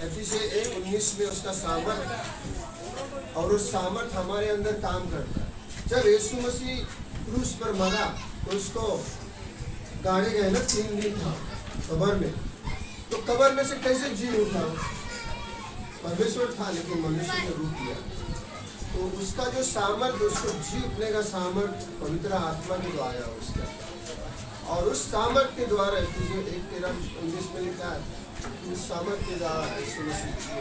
एफिसियंस 1:19 में उसका सामर्थ, और उस सामर्थ हमारे अंदर काम करता है। जब यीशु मसीह क्रूस पर मरा तो उसको गाड़े गए ना, 3 दिन था कब्र में, तो कब्र में से कैसे जी उठा? परमेश्वर था लेकिन मनुष्य ने रूप लिया। तो उसका जो सामर्थ, उसको जी उठने का सामर्थ पवित्र आत्मा के द्वारा उसका, और उस सामर्थ के द्वारा 1:13-19 में लिखा है, उस सामर्थ के द्वारा यीशु मसीह जी,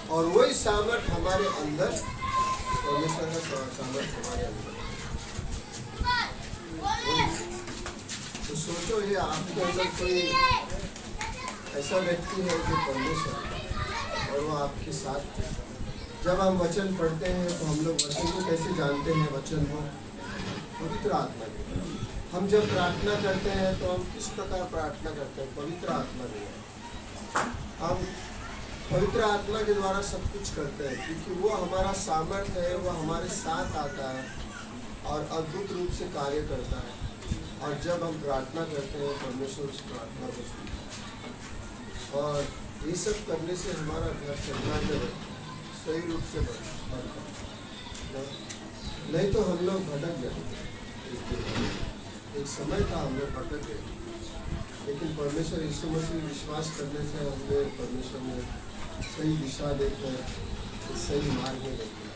और वही सामर्थ हमारे अंदर, परमेश्वर का सामर्थ हमारे अंदर। तो सोचो, ये आपके अंदर कोई ऐसा व्यक्ति है जो परमेश्वर, और वो आपके साथ है। जब हम वचन पढ़ते हैं तो हम लोग वचन को कैसे जानते हैं? वचन को पवित्र आत्मा के। हम जब प्रार्थना करते हैं तो हम किस प्रकार प्रार्थना करते हैं? पवित्र आत्मा के। हम पवित्र आत्मा के द्वारा सब कुछ करते हैं, क्योंकि वो हमारा सामर्थ्य है, वो हमारे साथ आता है और अद्भुत रूप से कार्य करता है। और जब हम प्रार्थना करते हैं, परमेश्वर उस प्रार्थना को सुनता है, और ये सब करने से हमारा घर चलना जब सही रूप से बढ़ता है। नहीं तो हम लोग भटक गए। एक समय था हम लोग भटक गए, लेकिन परमेश्वर यीशु मसीह विश्वास करने से हमें परमेश्वर ने सही दिशा देकर सही मार्ग में लेकर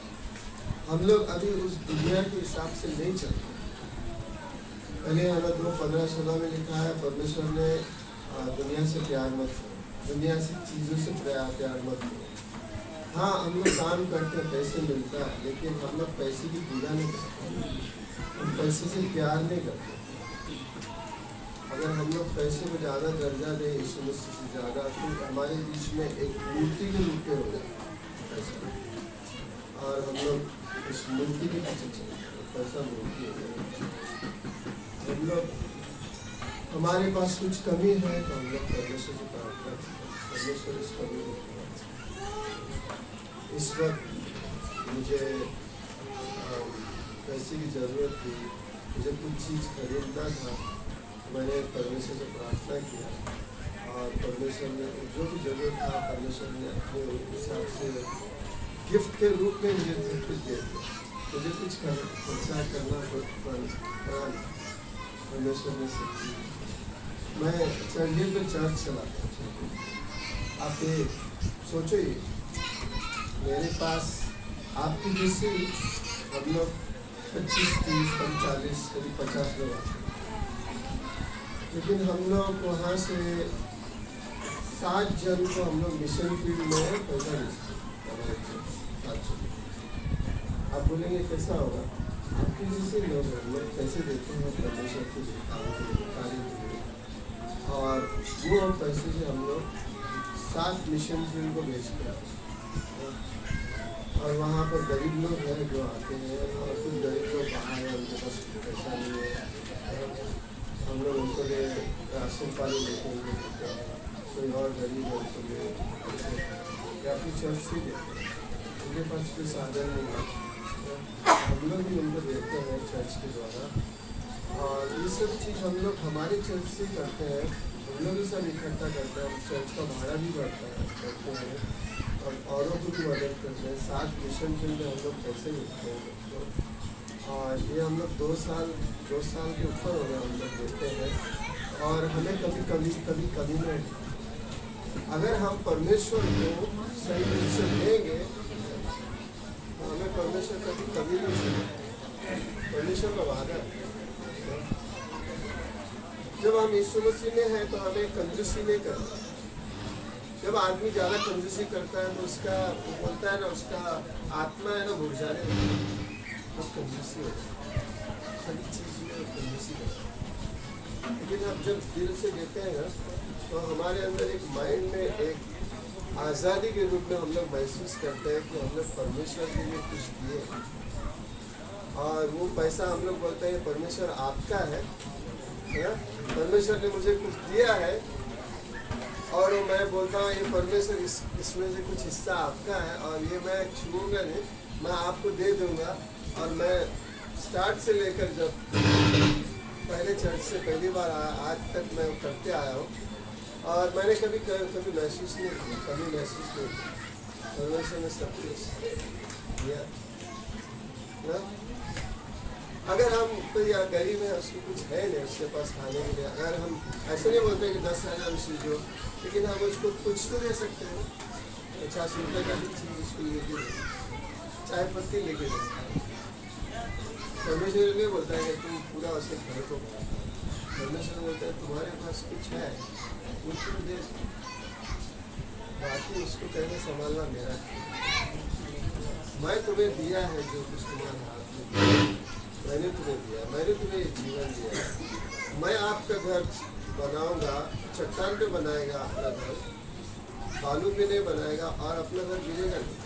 हम लोग अभी उस दुनिया के हिसाब से नहीं चलते। पहले हमें 2:15-16 में लिखा है, परमेश्वर ने दुनिया से प्यार मत करो, दुनिया से चीज़ों से प्यार मत करो। हाँ, हम लोग काम करते हैं, पैसे मिलता है, लेकिन हम लोग पैसे की पूजा नहीं करते, हम पैसे से प्यार नहीं करते। अगर हम लोग पैसे को ज़्यादा दर्जा दें यीशु मसीह से ज़्यादा, तो हमारे बीच में एक मूर्ति के रूप में हो जाए पैसा, और हम लोग इस मूर्ति के पीछे चलते हैं। पैसा मूर्ति हो जाए। हम लोग, हमारे पास कुछ कमी है तो हम लोग परमेश्वर से प्रार्थना करते हैं, परमेश्वर इस कमी को पूरा करें। इस वक्त मुझे पैसे की ज़रूरत थी, मुझे कुछ चीज़ खरीदना था, मैंने परमेश्वर से प्रार्थना किया और परमेश्वर ने जो भी जरूरत था, परमेश्वर ने अपने हिसाब से गिफ्ट के रूप में मुझे सब कुछ दे दिया। मुझे कुछ खर्चा करना पड़ा, परमेश्वर ने सब किया। मैं संडे पे चर्च चलाता हूँ। आप ये सोचो, ये मेरे पास आपकी जैसे हम लोग 25, 30, 40, कभी 50 लोग आते हैं, लेकिन हम लोग वहाँ से 7 जन को हम लोग मिशन फील्ड में पैसा देते हैं। आप बोलेंगे कैसा होगा? आपके जैसे लोग हम लोग पैसे देते हैं परमेश्वर के कार्य के लिए, और वो पैसे से हम लोग 7 मिशन फील्ड को भेजते हैं। और वहाँ पर गरीब लोग हैं जो आते हैं, और कुछ गरीब लोग बाहर हैं, उनके पास पैसा नहीं है, हम लोग उनको लिए राशन पानी देते हैं। कोई और गरीब है उनको लिए या फिर चर्च से देते हैं, उनके पास कोई साधन नहीं है, हम लोग भी उनको देते हैं चर्च के द्वारा। और ये सब चीज़ हम लोग हमारे चर्च से करते हैं, हम लोग ही सब इकट्ठा करते हैं। चर्च का भाड़ा भी बढ़ता है, करते हैं, और औरों को भी मदद करते हैं। 7 मिशन फील्ड में हम लोग पैसे देते हैं, और ये हम लोग 2 साल के ऊपर हो गए हम लोग देते हैं, और हमें कभी नहीं। अगर हम परमेश्वर को सही रूप से लेंगे तो हमें परमेश्वर कभी नहीं सुनेगा। परमेश्वर का वादा है। जब हम यीशु मसीह में हैं तो हमें कंजूसी नहीं करना। जब आदमी ज़्यादा कंजूसी करता है तो उसका बोलता है ना, उसका आत्मा है ना भुरझाने लगता है, तो कंजूसी होता है, सभी चीज़ में कंजूसी करता है। लेकिन हम जब दिल से देते हैं ना, तो हमारे अंदर एक माइंड में एक आज़ादी के रूप में हम लोग महसूस करते हैं कि हम लोग परमेश्वर के लिए कुछ दिए, और वो पैसा हम लोग बोलते हैं परमेश्वर आपका है ना, परमेश्वर ने मुझे कुछ दिया है, और मैं बोलता हूँ ये परमेश्वर इसमें से कुछ हिस्सा आपका है, और ये मैं छूऊंगा नहीं, मैं आपको दे दूंगा। और मैं स्टार्ट से लेकर जब पहले चर्च से पहली बार आज तक मैं करते आया हूँ, और मैंने कभी महसूस नहीं किया, परमेश्वर ने सब कुछ दिया ना। अगर हम कोई गरीब है, उसको कुछ है नहीं उसके पास खाने के लिए, अगर हम ऐसे नहीं बोलते कि 10,000 सीजो, लेकिन हम उसको कुछ तो दे सकते हैं। 50 रुपये का भी चीज़ उसको लेके चाय पत्ती लेके दे सकते हैं। परमेश्वर नहीं बोलता है कि तुम पूरा उसे घर को, परमेश्वर बोलता है तुम्हारे पास कुछ है वो तुम दे, बाकी उसको कहने संभालना मेरा। मैं तुम्हें दिया है जो कुछ तुम्हारे हाथ में, मैंने तुम्हें दिया, मैंने तुम्हें जीवन दिया। मैं आपका घर बनाऊंगा, चट्टान पे बनाएगा अपना घर, बालू पे नहीं बनाएगा, और अपना घर गिरेगा नहीं।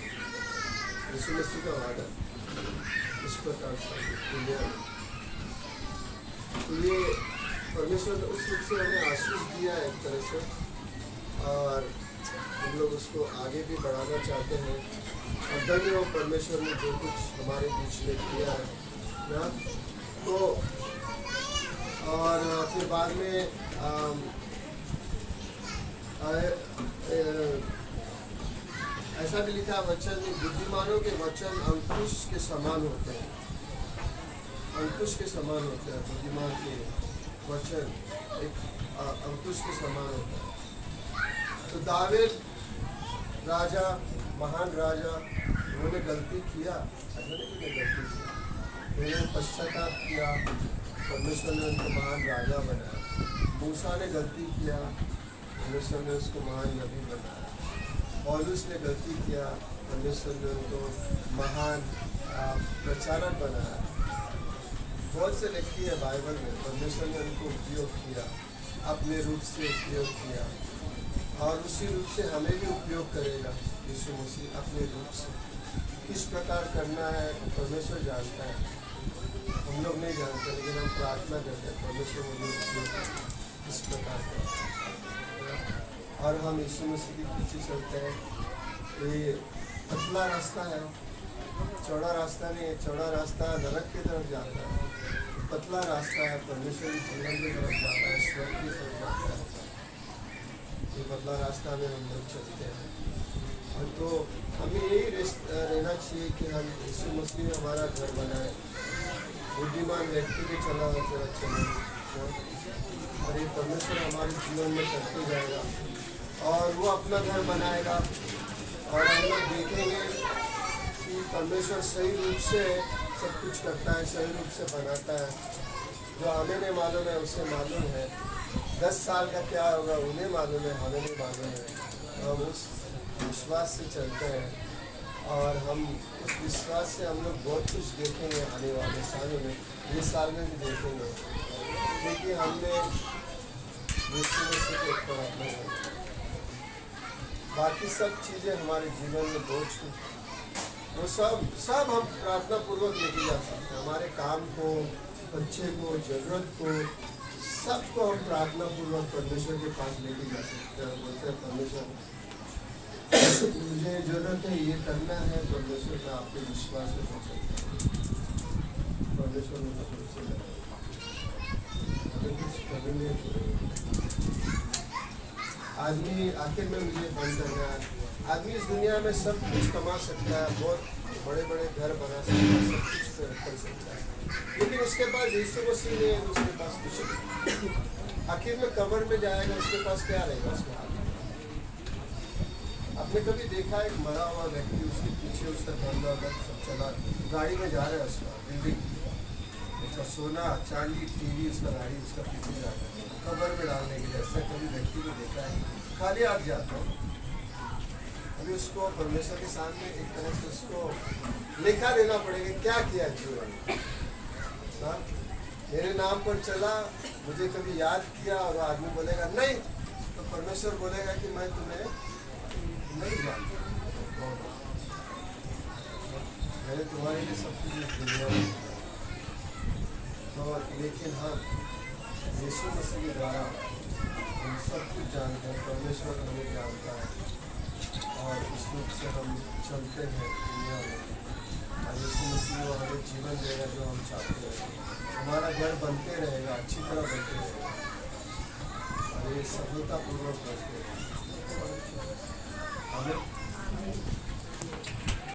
यीशु मसीह का वादा इस प्रकार से दुनिया में। तो ये परमेश्वर ने उस रूप से हमें आशीष दिया है एक तरह से, और हम लोग उसको आगे भी बढ़ाना चाहते हैं। और धन्य हो परमेश्वर ने जो कुछ हमारे बीच में किया है ना। तो और फिर बाद में ऐसा भी लिखा वचन, बुद्धिमानों के वचन अंकुश के समान होते हैं, अंकुश के समान होते हैं। बुद्धिमान के वचन एक अंकुश के समान होता है। तो दाऊद राजा, महान राजा, उन्होंने गलती किया, ऐसा नहीं कि गलती किया, उन्होंने पश्चाताप किया, परमेश्वर ने उनको महान राजा बनाया। मूसा ने गलती किया, परमेश्वर ने उसको महान नबी बनाया। पौलुस ने गलती किया, परमेश्वर ने उनको महान प्रचारक बनाया। बहुत से लिखी है बाइबल में, परमेश्वर ने उनको उपयोग किया, अपने रूप से उपयोग किया, और उसी रूप से हमें भी उपयोग करेगा यीशु मसीह अपने रूप से। किस प्रकार करना है परमेश्वर जानता है, हम लोग नहीं जानते, लेकिन हम प्रार्थना करते हैं परमेश्वर मुझे उपयोग किस प्रकार का, और हम यीशु मसीह के पीछे चलते हैं। ये पतला रास्ता है, चौड़ा रास्ता नहीं है। चौड़ा रास्ता नरक की तरफ जाता है, पतला रास्ता है परमेश्वर के जीवन की तरफ जाता है, स्वर्ग की तरफ जाता है। ये पतला रास्ता में हम लोग चलते हैं, और तो हमें यही रहना चाहिए कि हम यीशु मसीह हमारा घर बनाए। बुद्धिमान व्यक्ति भी चला जरा चले, और ये परमेश्वर हमारे जीवन में करते जाएगा, और वो अपना घर बनाएगा, और हम लोग देखेंगे कि परमेश्वर सही रूप से सब कुछ करता है, सही रूप से बनाता है। जो हमें नहीं मालूम है उसे मालूम है, 10 साल का क्या होगा उन्हें मालूम है, हमें नहीं मालूम है। हम उस विश्वास से चलते हैं, और हम उस विश्वास से हम लोग बहुत कुछ देखेंगे आने वाले सालों में, ये साल में भी देखेंगे, क्योंकि हमने यीशु मसीह के ऊपर अपना बाकी सब चीज़ें हमारे जीवन में बोझ वो सब हम प्रार्थना पूर्वक लेके जा सकते हैं। हमारे काम को, बच्चे को, जरूरत को, सबको हम प्रार्थना पूर्वक परमेश्वर के पास लेके जा सकते हैं। बोलते हैं परमेश्वर मुझे जरूरत है, ये करना है, परमेश्वर का आपके विश्वास में हो सकता है। परमेश्वर में कुछ करेंगे। आदमी आखिर में मुझे बंद करना है। आदमी इस दुनिया में सब कुछ कमा सकता है, बहुत बड़े बड़े घर बना सकता है, सब कुछ कर सकता है, लेकिन उसके पास यीशु मसीह नहीं है, उसके पास कुछ नहीं। आखिर में कब्र में जाएगा, उसके पास क्या रहेगा उसके हाथ में? आपने कभी देखा एक मरा हुआ व्यक्ति, उसके पीछे उसका धंधा सब चला, गाड़ी में जा रहा है, उसका बिल्डिंग, उसका सोना चांदी टीवी, उसका गाड़ी उसका पीछे जा रहा है कब्र में डालने के लिए। ऐसा कभी व्यक्ति को देखा है? खाली हाथ जाता है। अभी उसको परमेश्वर के सामने एक तरह से उसको लेखा देना पड़ेगा, क्या किया जीवन में। मेरे नाम पर चला, मुझे कभी याद किया, और आदमी बोलेगा नहीं, तो परमेश्वर बोलेगा कि मैं तुम्हें नहीं जानता, मैंने तुम्हारे लिए सब कुछ दुनिया में। तो लेकिन हम यीशु मसीह के द्वारा हम सब कुछ जानते हैं, परमेश्वर हमें जानता है, और इस रूप से हम चलते हैं दुनिया में, और यीशु मसीह हमें जीवन देगा जो हम चाहते हैं। हमारा घर बनते रहेगा, अच्छी तरह बनते रहेगा, और ये सफलतापूर्वक पहुँचने वाला है। हमें